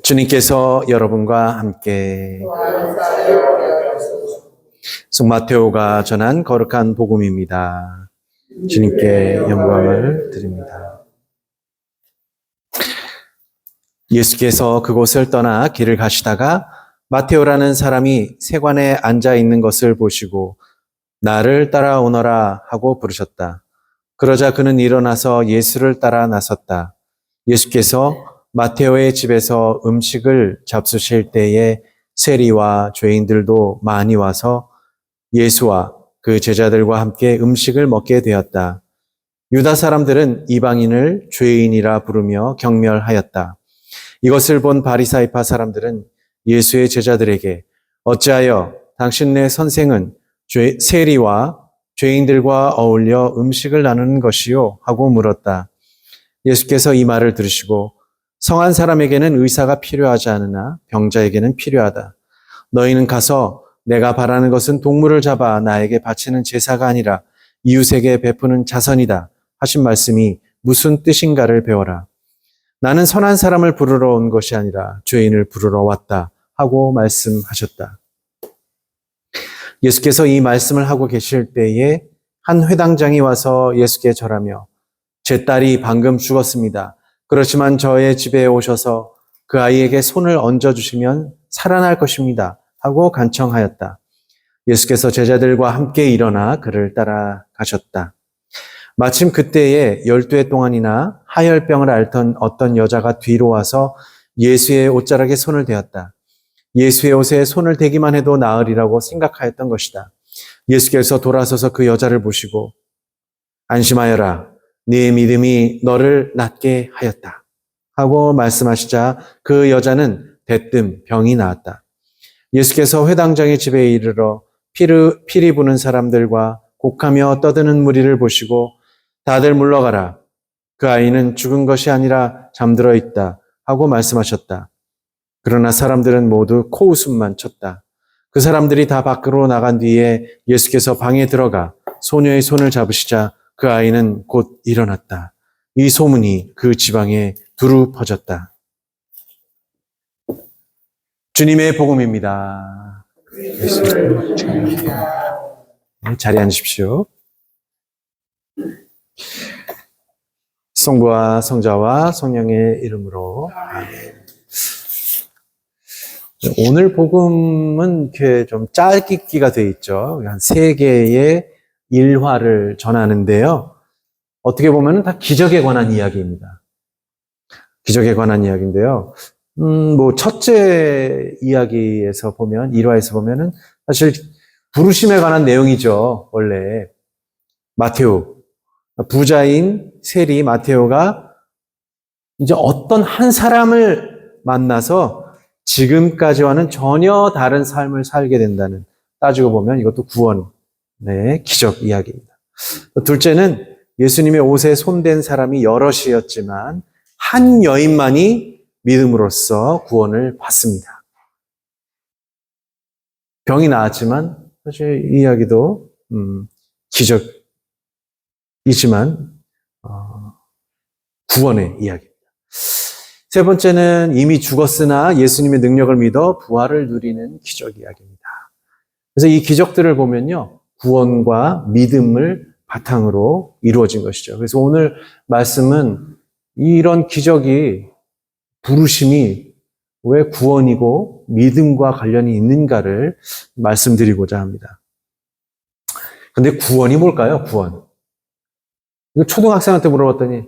주님께서 여러분과 함께 마테오가 전한 거룩한 복음입니다. 주님께 영광을 드립니다. 예수께서 그곳을 떠나 길을 가시다가 마테오라는 사람이 세관에 앉아 있는 것을 보시고 나를 따라오너라 하고 부르셨다. 그러자 그는 일어나서 예수를 따라 나섰다. 예수께서 마테오의 집에서 음식을 잡수실 때에 세리와 죄인들도 많이 와서 예수와 그 제자들과 함께 음식을 먹게 되었다. 유다 사람들은 이방인을 죄인이라 부르며 경멸하였다. 이것을 본 바리사이파 사람들은 예수의 제자들에게 어찌하여 당신네 선생은 세리와 죄인들과 어울려 음식을 나누는 것이요? 하고 물었다. 예수께서 이 말을 들으시고 성한 사람에게는 의사가 필요하지 않으나 병자에게는 필요하다. 너희는 가서 내가 바라는 것은 동물을 잡아 나에게 바치는 제사가 아니라 이웃에게 베푸는 자선이다 하신 말씀이 무슨 뜻인가를 배워라. 나는 선한 사람을 부르러 온 것이 아니라 죄인을 부르러 왔다 하고 말씀하셨다. 예수께서 이 말씀을 하고 계실 때에 한 회당장이 와서 예수께 절하며 제 딸이 방금 죽었습니다. 그렇지만 저의 집에 오셔서 그 아이에게 손을 얹어주시면 살아날 것입니다 하고 간청하였다. 예수께서 제자들과 함께 일어나 그를 따라가셨다. 마침 그때에 12해 동안이나 하혈병을 앓던 어떤 여자가 뒤로 와서 예수의 옷자락에 손을 대었다. 예수의 옷에 손을 대기만 해도 나으리라고 생각하였던 것이다. 예수께서 돌아서서 그 여자를 보시고 안심하여라. 네 믿음이 너를 낫게 하였다. 하고 말씀하시자 그 여자는 대뜸 병이 나았다. 예수께서 회당장의 집에 이르러 피리 부는 사람들과 곡하며 떠드는 무리를 보시고 다들 물러가라. 그 아이는 죽은 것이 아니라 잠들어 있다. 하고 말씀하셨다. 그러나 사람들은 모두 코웃음만 쳤다. 그 사람들이 다 밖으로 나간 뒤에 예수께서 방에 들어가 소녀의 손을 잡으시자 그 아이는 곧 일어났다. 이 소문이 그 지방에 두루 퍼졌다. 주님의 복음입니다. 자리에 앉으십시오. 성부와 성자와 성령의 이름으로 아멘. 오늘 복음은 이렇게 좀 짧기가 되어 있죠. 한 3개의 일화를 전하는데요. 어떻게 보면 다 기적에 관한 이야기입니다. 기적에 관한 이야기인데요. 첫째 이야기에서 보면, 일화에서 보면은 사실 부르심에 관한 내용이죠. 원래 마테오, 부자인 세리 마테오가 이제 어떤 한 사람을 만나서 지금까지와는 전혀 다른 삶을 살게 된다는, 따지고 보면 이것도 구원의 기적 이야기입니다. 둘째는 예수님의 옷에 손댄 사람이 여럿이었지만 한 여인만이 믿음으로써 구원을 받습니다. 병이 나았지만 사실 이 이야기도 기적이지만 구원의 이야기입니다. 세 번째는 이미 죽었으나 예수님의 능력을 믿어 부활을 누리는 기적 이야기입니다. 그래서 이 기적들을 보면요, 구원과 믿음을 바탕으로 이루어진 것이죠. 그래서 오늘 말씀은 이런 기적이, 부르심이 왜 구원이고 믿음과 관련이 있는가를 말씀드리고자 합니다. 근데 구원이 뭘까요? 구원. 이거 초등학생한테 물어봤더니,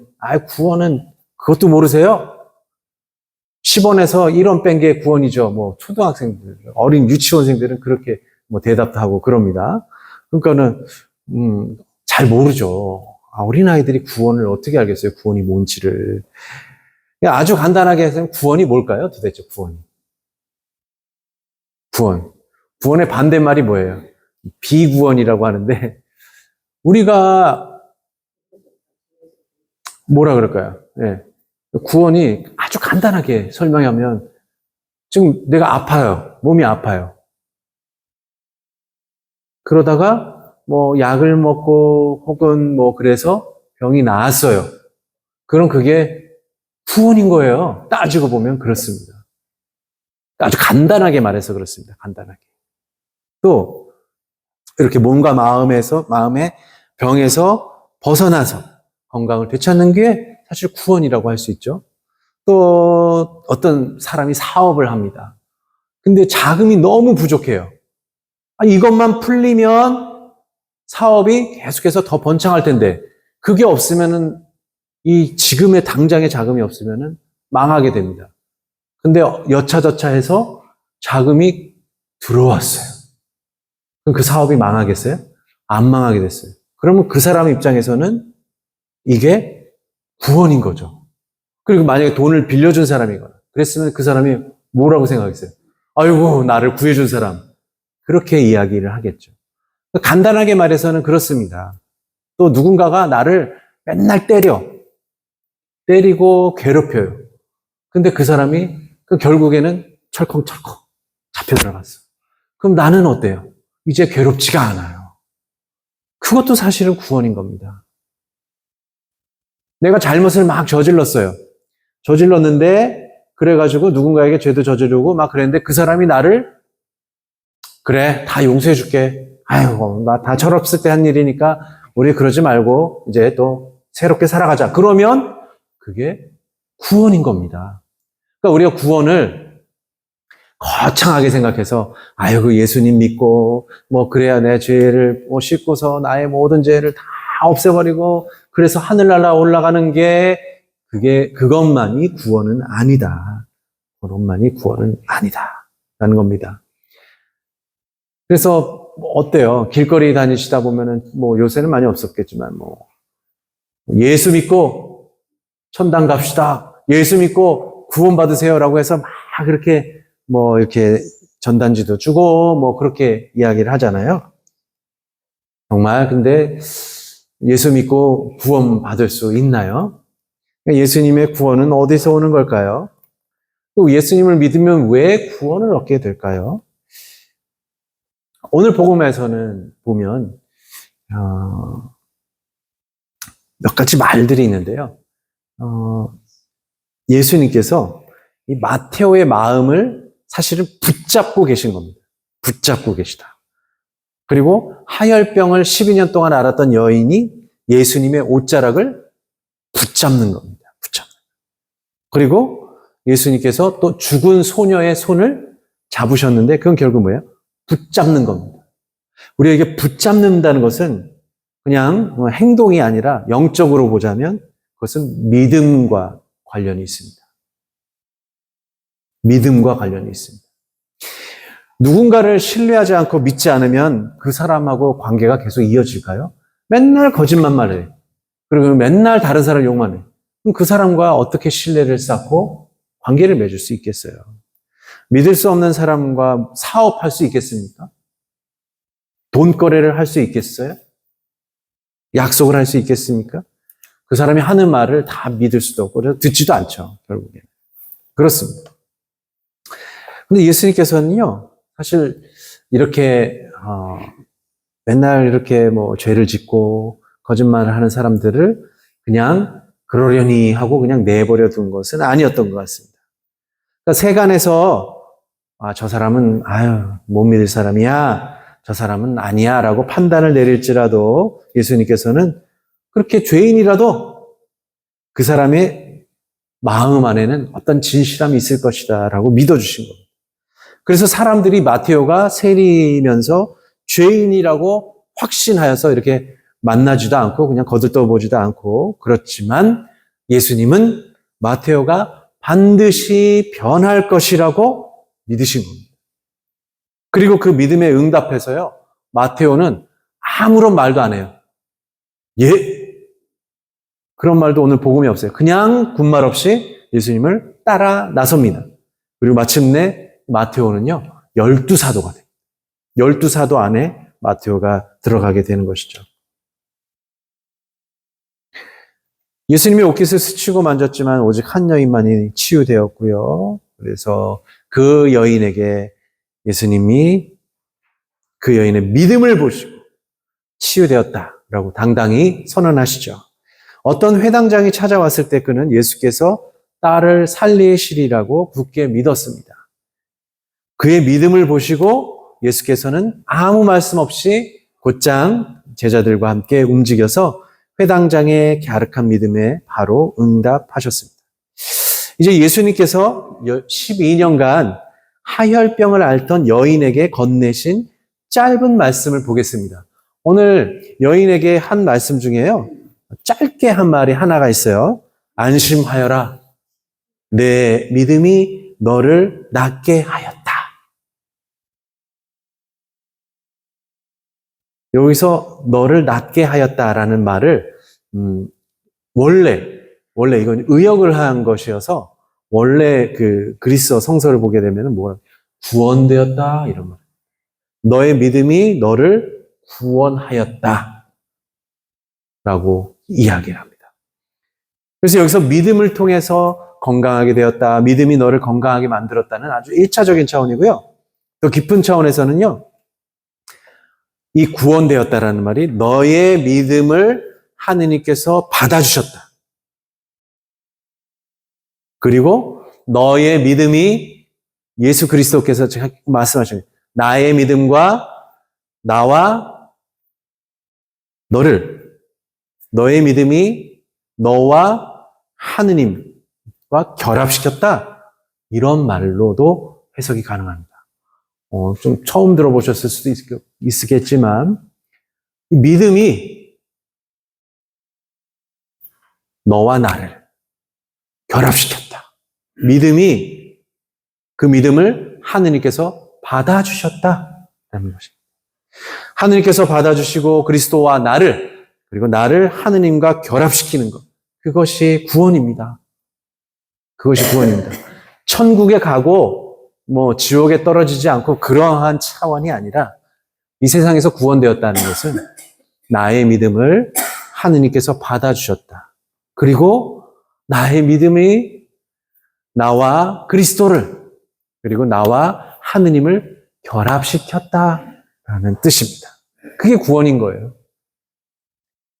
구원은 그것도 모르세요? 10원에서 1원 뺀 게 구원이죠. 초등학생들, 어린 유치원생들은 그렇게 대답도 하고 그럽니다. 그러니까는, 잘 모르죠. 어린아이들이 구원을 어떻게 알겠어요? 구원이 뭔지를. 아주 간단하게 해서 구원이 뭘까요? 도대체 구원이. 구원. 구원의 반대말이 뭐예요? 비구원이라고 하는데, 우리가 뭐라 그럴까요? 네. 구원이 아주 간단하게 설명하면, 지금 내가 아파요. 몸이 아파요. 그러다가 약을 먹고 혹은 그래서 병이 나았어요. 그럼 그게 구원인 거예요. 따지고 보면 그렇습니다. 아주 간단하게 말해서 그렇습니다. 간단하게. 또 이렇게 몸과 마음의 병에서 벗어나서 건강을 되찾는 게 사실 구원이라고 할 수 있죠. 또 어떤 사람이 사업을 합니다. 근데 자금이 너무 부족해요. 이것만 풀리면 사업이 계속해서 더 번창할 텐데 그게 없으면은 이 지금의 당장의 자금이 없으면은 망하게 됩니다. 근데 여차저차해서 자금이 들어왔어요. 그럼 그 사업이 망하겠어요? 안 망하게 됐어요. 그러면 그 사람 입장에서는 이게 구원인 거죠. 그리고 만약에 돈을 빌려준 사람이거나 그랬으면 그 사람이 뭐라고 생각했어요? 아이고, 나를 구해준 사람. 그렇게 이야기를 하겠죠. 간단하게 말해서는 그렇습니다. 또 누군가가 나를 맨날 때리고 괴롭혀요. 근데 그 사람이 결국에는 철컹철컹 잡혀 들어갔어. 그럼 나는 어때요? 이제 괴롭지가 않아요. 그것도 사실은 구원인 겁니다. 내가 잘못을 막 저질렀는데 그래가지고 누군가에게 죄도 저지르고 막 그랬는데 그 사람이 나를 그래, 다 용서해 줄게. 아이고, 나 다 철없을 때 한 일이니까 우리 그러지 말고 이제 또 새롭게 살아가자. 그러면 그게 구원인 겁니다. 그러니까 우리가 구원을 거창하게 생각해서 아이고, 예수님 믿고 뭐 그래야 내 죄를 씻고서 나의 모든 죄를 다 없애버리고 그래서 하늘나라 올라가는 게 그것만이 구원은 아니다. 그것만이 구원은 아니다. 라는 겁니다. 그래서 어때요? 길거리 다니시다 보면은 뭐 요새는 많이 없었겠지만 뭐 예수 믿고 천당 갑시다. 예수 믿고 구원 받으세요라고 해서 막 그렇게 뭐 이렇게 전단지도 주고 뭐 그렇게 이야기를 하잖아요. 정말 근데 예수 믿고 구원 받을 수 있나요? 예수님의 구원은 어디서 오는 걸까요? 또 예수님을 믿으면 왜 구원을 얻게 될까요? 오늘 복음에서는 보면 몇 가지 말들이 있는데요. 예수님께서 이 마테오의 마음을 사실은 붙잡고 계신 겁니다. 붙잡고 계시다. 그리고 하혈병을 12년 동안 앓았던 여인이 예수님의 옷자락을 붙잡는 겁니다. 붙잡는. 그리고 예수님께서 또 죽은 소녀의 손을 잡으셨는데 그건 결국 뭐예요? 붙잡는 겁니다. 우리에게 붙잡는다는 것은 그냥 행동이 아니라 영적으로 보자면 그것은 믿음과 관련이 있습니다. 믿음과 관련이 있습니다. 누군가를 신뢰하지 않고 믿지 않으면 그 사람하고 관계가 계속 이어질까요? 맨날 거짓말만 해요. 그리고 맨날 다른 사람 욕만 해요. 그럼 그 사람과 어떻게 신뢰를 쌓고 관계를 맺을 수 있겠어요? 믿을 수 없는 사람과 사업할 수 있겠습니까? 돈거래를 할 수 있겠어요? 약속을 할 수 있겠습니까? 그 사람이 하는 말을 다 믿을 수도 없고 그래서 듣지도 않죠. 결국에는. 그렇습니다. 근데 예수님께서는요. 사실 이렇게 맨날 이렇게 뭐 죄를 짓고 거짓말을 하는 사람들을 그냥 그러려니 하고 그냥 내버려 둔 것은 아니었던 것 같습니다. 그러니까 세간에서 저 사람은 못 믿을 사람이야. 저 사람은 아니야 라고 판단을 내릴지라도 예수님께서는 그렇게 죄인이라도 그 사람의 마음 안에는 어떤 진실함이 있을 것이다 라고 믿어주신 겁니다. 그래서 사람들이 마테오가 세리면서 죄인이라고 확신하여서 이렇게 만나지도 않고 그냥 거들떠보지도 않고 그렇지만 예수님은 마테오가 반드시 변할 것이라고 믿으신 겁니다. 그리고 그 믿음에 응답해서요. 마테오는 아무런 말도 안 해요. 예? 그런 말도 오늘 복음이 없어요. 그냥 군말 없이 예수님을 따라 나섭니다. 그리고 마침내 마테오는요. 12사도가 돼요. 12사도 안에 마테오가 들어가게 되는 것이죠. 예수님이 옷깃을 스치고 만졌지만 오직 한 여인만이 치유되었고요. 그래서 그 여인에게 예수님이 그 여인의 믿음을 보시고 치유되었다라고 당당히 선언하시죠. 어떤 회당장이 찾아왔을 때 그는 예수께서 딸을 살리시리라고 굳게 믿었습니다. 그의 믿음을 보시고 예수께서는 아무 말씀 없이 곧장 제자들과 함께 움직여서 회당장의 갸륵한 믿음에 바로 응답하셨습니다. 이제 예수님께서 12년간 하혈병을 앓던 여인에게 건네신 짧은 말씀을 보겠습니다. 오늘 여인에게 한 말씀 중에요, 짧게 한 말이 하나가 있어요. 안심하여라. 내 믿음이 너를 낫게 하였다. 여기서 너를 낫게 하였다라는 말을 원래 이건 의역을 한 것이어서 원래 그 그리스어 성서를 보게 되면 뭐라 구원되었다 이런 말. 너의 믿음이 너를 구원하였다 라고 이야기합니다. 그래서 여기서 믿음을 통해서 건강하게 되었다, 믿음이 너를 건강하게 만들었다는 아주 1차적인 차원이고요. 더 깊은 차원에서는요, 이 구원되었다라는 말이 너의 믿음을 하느님께서 받아주셨다. 그리고 너의 믿음이 예수 그리스도께서 말씀하신 나의 믿음과 나와 너의 믿음이 너와 하느님과 결합시켰다. 이런 말로도 해석이 가능합니다. 좀 처음 들어보셨을 수도 있겠지만 믿음이 너와 나를 결합시켰다. 믿음이 그 믿음을 하느님께서 받아주셨다라는 것입니다. 하느님께서 받아주시고 그리스도와 나를 그리고 나를 하느님과 결합시키는 것, 그것이 구원입니다. 그것이 구원입니다. 천국에 가고 지옥에 떨어지지 않고 그러한 차원이 아니라 이 세상에서 구원되었다는 것은 나의 믿음을 하느님께서 받아주셨다. 그리고 나의 믿음이 나와 그리스도를 그리고 나와 하느님을 결합시켰다라는 뜻입니다. 그게 구원인 거예요.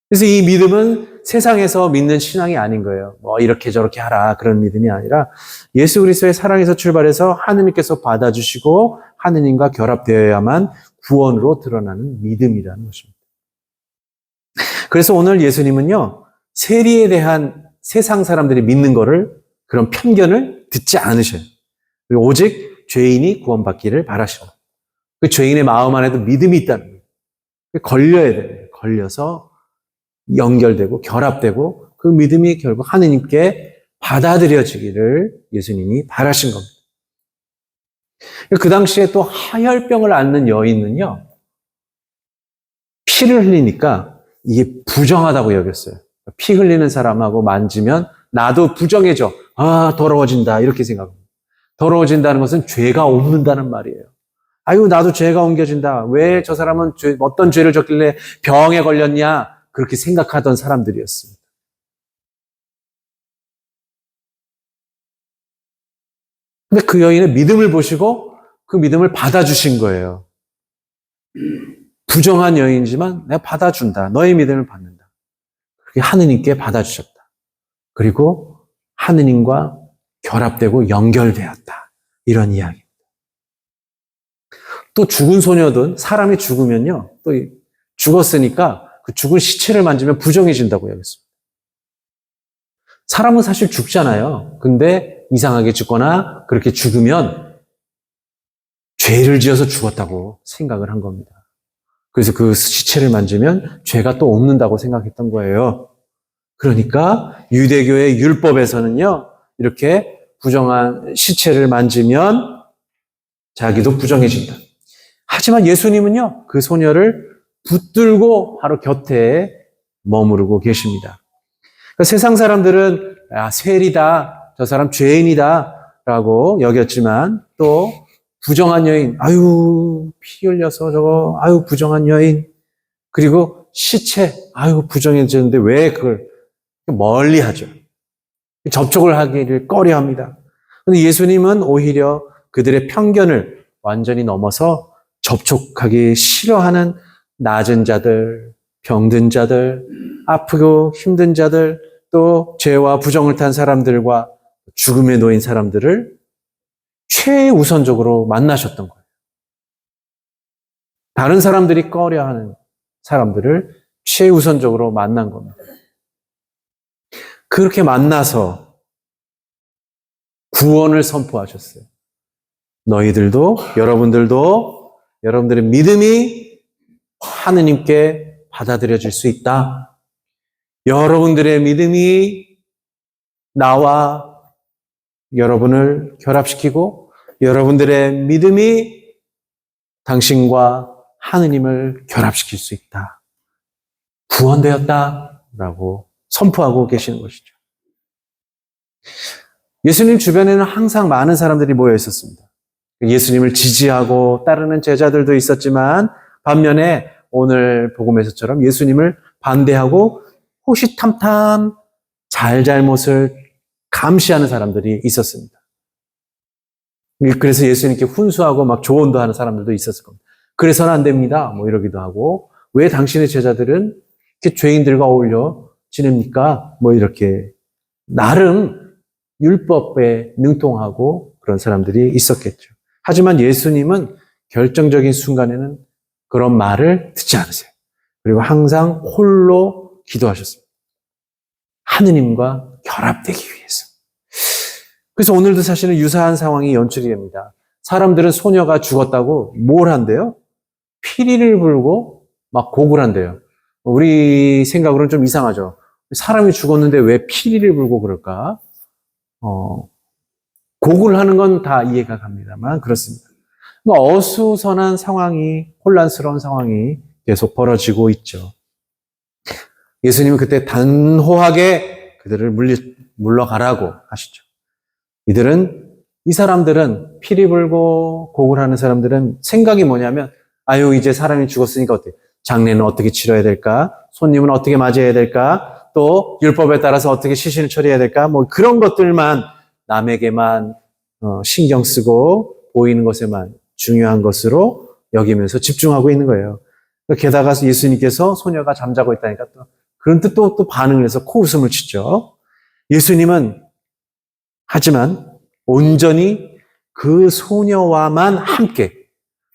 그래서 이 믿음은 세상에서 믿는 신앙이 아닌 거예요. 이렇게 저렇게 하라 그런 믿음이 아니라 예수 그리스도의 사랑에서 출발해서 하느님께서 받아주시고 하느님과 결합되어야만 구원으로 드러나는 믿음이라는 것입니다. 그래서 오늘 예수님은요, 세리에 대한 세상 사람들이 믿는 거를 그런 편견을 듣지 않으셔요. 그리고 오직 죄인이 구원받기를 바라시고 그 죄인의 마음 안에도 믿음이 있다는 거예요. 걸려야 돼요. 걸려서 연결되고 결합되고 그 믿음이 결국 하느님께 받아들여지기를 예수님이 바라신 겁니다. 그 당시에 또 하혈병을 앓는 여인은요, 피를 흘리니까 이게 부정하다고 여겼어요. 피 흘리는 사람하고 만지면 나도 부정해져. 더러워진다 이렇게 생각합니다. 더러워진다는 것은 죄가 옮는다는 말이에요. 아유, 나도 죄가 옮겨진다. 왜 저 사람은 어떤 죄를 졌길래 병에 걸렸냐? 그렇게 생각하던 사람들이었습니다. 근데 그 여인의 믿음을 보시고 그 믿음을 받아주신 거예요. 부정한 여인이지만 내가 받아준다. 너의 믿음을 받는다. 그렇게 하느님께 받아주셨다. 그리고 하느님과 결합되고 연결되었다. 이런 이야기입니다. 또 죽은 소녀든 사람이 죽으면요, 또 죽었으니까 그 죽은 시체를 만지면 부정해진다고 여겼습니다. 사람은 사실 죽잖아요. 근데 이상하게 죽거나 그렇게 죽으면 죄를 지어서 죽었다고 생각을 한 겁니다. 그래서 그 시체를 만지면 죄가 또 없는다고 생각했던 거예요. 그러니까 유대교의 율법에서는요, 이렇게 부정한 시체를 만지면 자기도 부정해진다. 하지만 예수님은요, 그 소녀를 붙들고 바로 곁에 머무르고 계십니다. 그러니까 세상 사람들은 세리다, 저 사람 죄인이다 라고 여겼지만 또 부정한 여인, 아유 피 흘려서 저거, 아유 부정한 여인, 그리고 시체, 아유 부정해지는데 왜 그걸 멀리 하죠. 접촉을 하기를 꺼려합니다. 그런데 예수님은 오히려 그들의 편견을 완전히 넘어서 접촉하기 싫어하는 낮은 자들, 병든 자들, 아프고 힘든 자들, 또 죄와 부정을 탄 사람들과 죽음에 놓인 사람들을 최우선적으로 만나셨던 거예요. 다른 사람들이 꺼려하는 사람들을 최우선적으로 만난 겁니다. 그렇게 만나서 구원을 선포하셨어요. 너희들도, 여러분들의 믿음이 하느님께 받아들여질 수 있다. 여러분들의 믿음이 나와 여러분을 결합시키고 여러분들의 믿음이 당신과 하느님을 결합시킬 수 있다. 구원되었다라고 선포하고 계시는 것이죠. 예수님 주변에는 항상 많은 사람들이 모여 있었습니다. 예수님을 지지하고 따르는 제자들도 있었지만 반면에 오늘 복음에서처럼 예수님을 반대하고 호시탐탐 잘잘못을 감시하는 사람들이 있었습니다. 그래서 예수님께 훈수하고 막 조언도 하는 사람들도 있었을 겁니다. 그래서는 안 됩니다. 뭐 이러기도 하고 왜 당신의 제자들은 이렇게 죄인들과 어울려 지냅니까? 뭐 이렇게 나름 율법에 능통하고 그런 사람들이 있었겠죠. 하지만 예수님은 결정적인 순간에는 그런 말을 듣지 않으세요. 그리고 항상 홀로 기도하셨습니다. 하느님과 결합되기 위해서. 그래서 오늘도 사실은 유사한 상황이 연출이 됩니다. 사람들은 소녀가 죽었다고 뭘 한대요? 피리를 불고 막 곡을 한대요. 우리 생각으로는 좀 이상하죠. 사람이 죽었는데 왜 피리를 불고 그럴까? 곡을 하는 건 다 이해가 갑니다만 그렇습니다. 어수선한 상황이, 혼란스러운 상황이 계속 벌어지고 있죠. 예수님은 그때 단호하게 그들을 물러가라고 하시죠. 이 사람들은 피리 불고 곡을 하는 사람들은 생각이 뭐냐면 아유 이제 사람이 죽었으니까 어때? 장례는 어떻게 치러야 될까? 손님은 어떻게 맞이해야 될까? 또 율법에 따라서 어떻게 시신을 처리해야 될까? 뭐 그런 것들만 남에게만 신경 쓰고 보이는 것에만 중요한 것으로 여기면서 집중하고 있는 거예요. 게다가 예수님께서 소녀가 잠자고 있다니까 또 그런 뜻도 또 반응을 해서 코웃음을 치죠. 예수님은 하지만 온전히 그 소녀와만 함께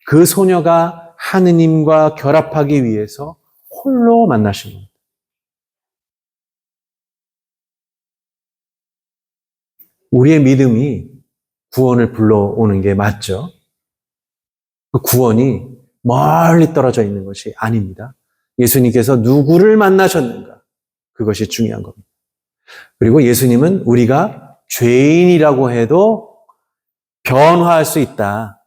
그 소녀가 하느님과 결합하기 위해서 홀로 만나신 겁니다. 우리의 믿음이 구원을 불러오는 게 맞죠. 그 구원이 멀리 떨어져 있는 것이 아닙니다. 예수님께서 누구를 만나셨는가? 그것이 중요한 겁니다. 그리고 예수님은 우리가 죄인이라고 해도 변화할 수 있다.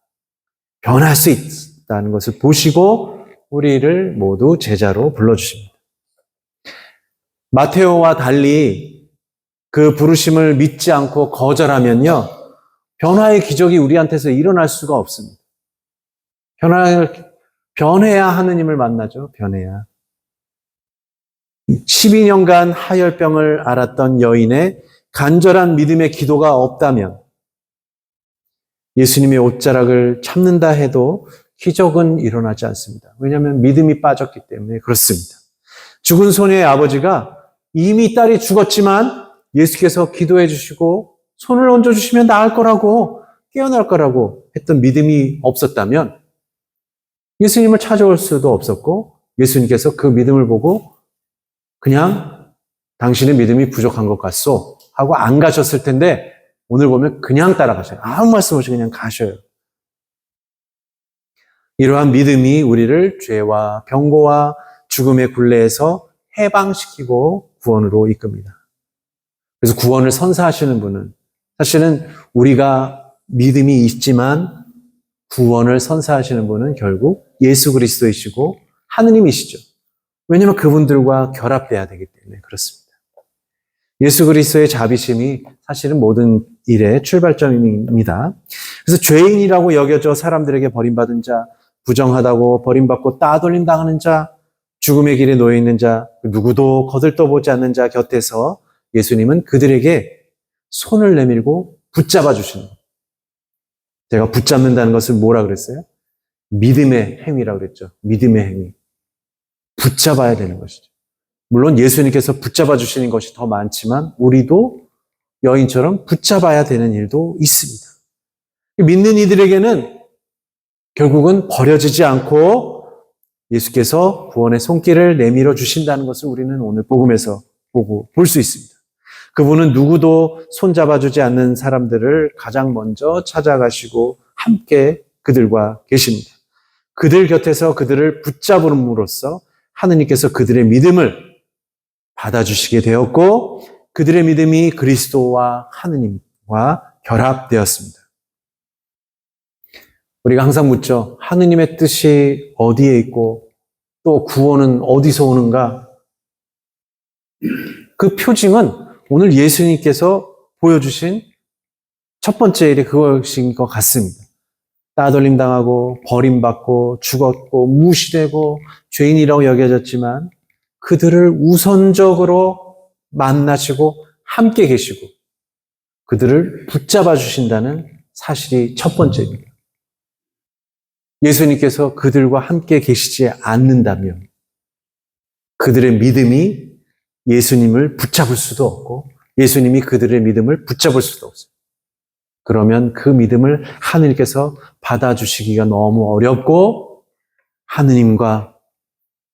변할 수 있다는 것을 보시고 우리를 모두 제자로 불러주십니다. 마테오와 달리 그 부르심을 믿지 않고 거절하면요. 변화의 기적이 우리한테서 일어날 수가 없습니다. 변해야 하느님을 만나죠. 변해야. 12년간 하혈병을 앓았던 여인의 간절한 믿음의 기도가 없다면 예수님의 옷자락을 참는다 해도 기적은 일어나지 않습니다. 왜냐하면 믿음이 빠졌기 때문에 그렇습니다. 죽은 소녀의 아버지가 이미 딸이 죽었지만 예수께서 기도해 주시고 손을 얹어주시면 나을 거라고 깨어날 거라고 했던 믿음이 없었다면 예수님을 찾아올 수도 없었고 예수님께서 그 믿음을 보고 그냥 당신의 믿음이 부족한 것 같소 하고 안 가셨을 텐데 오늘 보면 그냥 따라가셔요. 아무 말씀 없이 그냥 가셔요. 이러한 믿음이 우리를 죄와 병고와 죽음의 굴레에서 해방시키고 구원으로 이끕니다. 그래서 구원을 선사하시는 분은 사실은 우리가 믿음이 있지만 구원을 선사하시는 분은 결국 예수 그리스도이시고 하느님이시죠. 왜냐하면 그분들과 결합돼야 되기 때문에 그렇습니다. 예수 그리스도의 자비심이 사실은 모든 일의 출발점입니다. 그래서 죄인이라고 여겨져 사람들에게 버림받은 자, 부정하다고 버림받고 따돌림 당하는 자, 죽음의 길에 놓여 있는 자, 누구도 거들떠보지 않는 자 곁에서 예수님은 그들에게 손을 내밀고 붙잡아 주시는 거예요. 제가 붙잡는다는 것을 뭐라 그랬어요? 믿음의 행위라고 그랬죠. 믿음의 행위. 붙잡아야 되는 것이죠. 물론 예수님께서 붙잡아 주시는 것이 더 많지만 우리도 여인처럼 붙잡아야 되는 일도 있습니다. 믿는 이들에게는 결국은 버려지지 않고 예수께서 구원의 손길을 내밀어 주신다는 것을 우리는 오늘 복음에서 볼 수 있습니다. 그분은 누구도 손잡아주지 않는 사람들을 가장 먼저 찾아가시고 함께 그들과 계십니다. 그들 곁에서 그들을 붙잡음으로써 하느님께서 그들의 믿음을 받아주시게 되었고 그들의 믿음이 그리스도와 하느님과 결합되었습니다. 우리가 항상 묻죠. 하느님의 뜻이 어디에 있고 또 구원은 어디서 오는가? 그 표징은 오늘 예수님께서 보여주신 첫 번째 일이 그것인 것 같습니다. 따돌림 당하고 버림받고 죽었고 무시되고 죄인이라고 여겨졌지만 그들을 우선적으로 만나시고 함께 계시고 그들을 붙잡아 주신다는 사실이 첫 번째입니다. 예수님께서 그들과 함께 계시지 않는다면 그들의 믿음이 예수님을 붙잡을 수도 없고 예수님이 그들의 믿음을 붙잡을 수도 없어요. 그러면 그 믿음을 하느님께서 받아주시기가 너무 어렵고 하느님과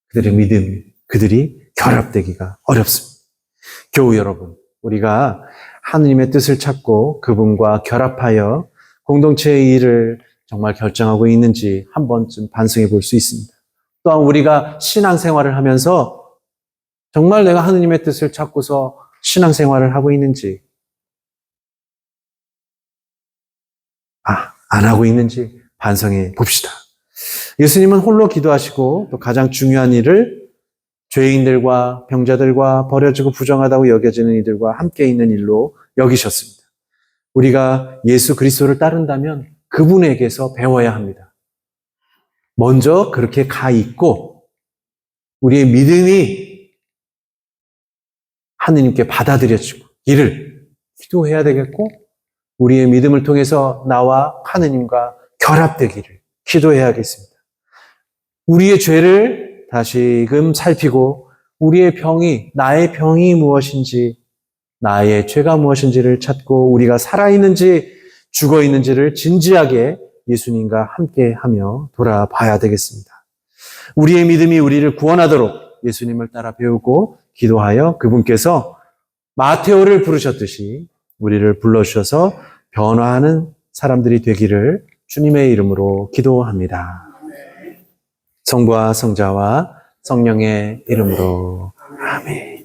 그들의 믿음, 그들이 결합되기가 어렵습니다. 교우 여러분, 우리가 하느님의 뜻을 찾고 그분과 결합하여 공동체의 일을 정말 결정하고 있는지 한 번쯤 반성해 볼 수 있습니다. 또한 우리가 신앙생활을 하면서 정말 내가 하느님의 뜻을 찾고서 신앙생활을 하고 있는지 안 하고 있는지 반성해 봅시다. 예수님은 홀로 기도하시고 또 가장 중요한 일을 죄인들과 병자들과 버려지고 부정하다고 여겨지는 이들과 함께 있는 일로 여기셨습니다. 우리가 예수 그리스도를 따른다면 그분에게서 배워야 합니다. 먼저 그렇게 가 있고 우리의 믿음이 하느님께 받아들여지고 이를 기도해야 되겠고 우리의 믿음을 통해서 나와 하느님과 결합되기를 기도해야겠습니다. 우리의 죄를 다시금 살피고 우리의 병이 나의 병이 무엇인지 나의 죄가 무엇인지를 찾고 우리가 살아있는지 죽어있는지를 진지하게 예수님과 함께하며 돌아봐야 되겠습니다. 우리의 믿음이 우리를 구원하도록 예수님을 따라 배우고 기도하여 그분께서 마테오를 부르셨듯이 우리를 불러주셔서 변화하는 사람들이 되기를 주님의 이름으로 기도합니다. 성부와 성자와 성령의 이름으로 아멘.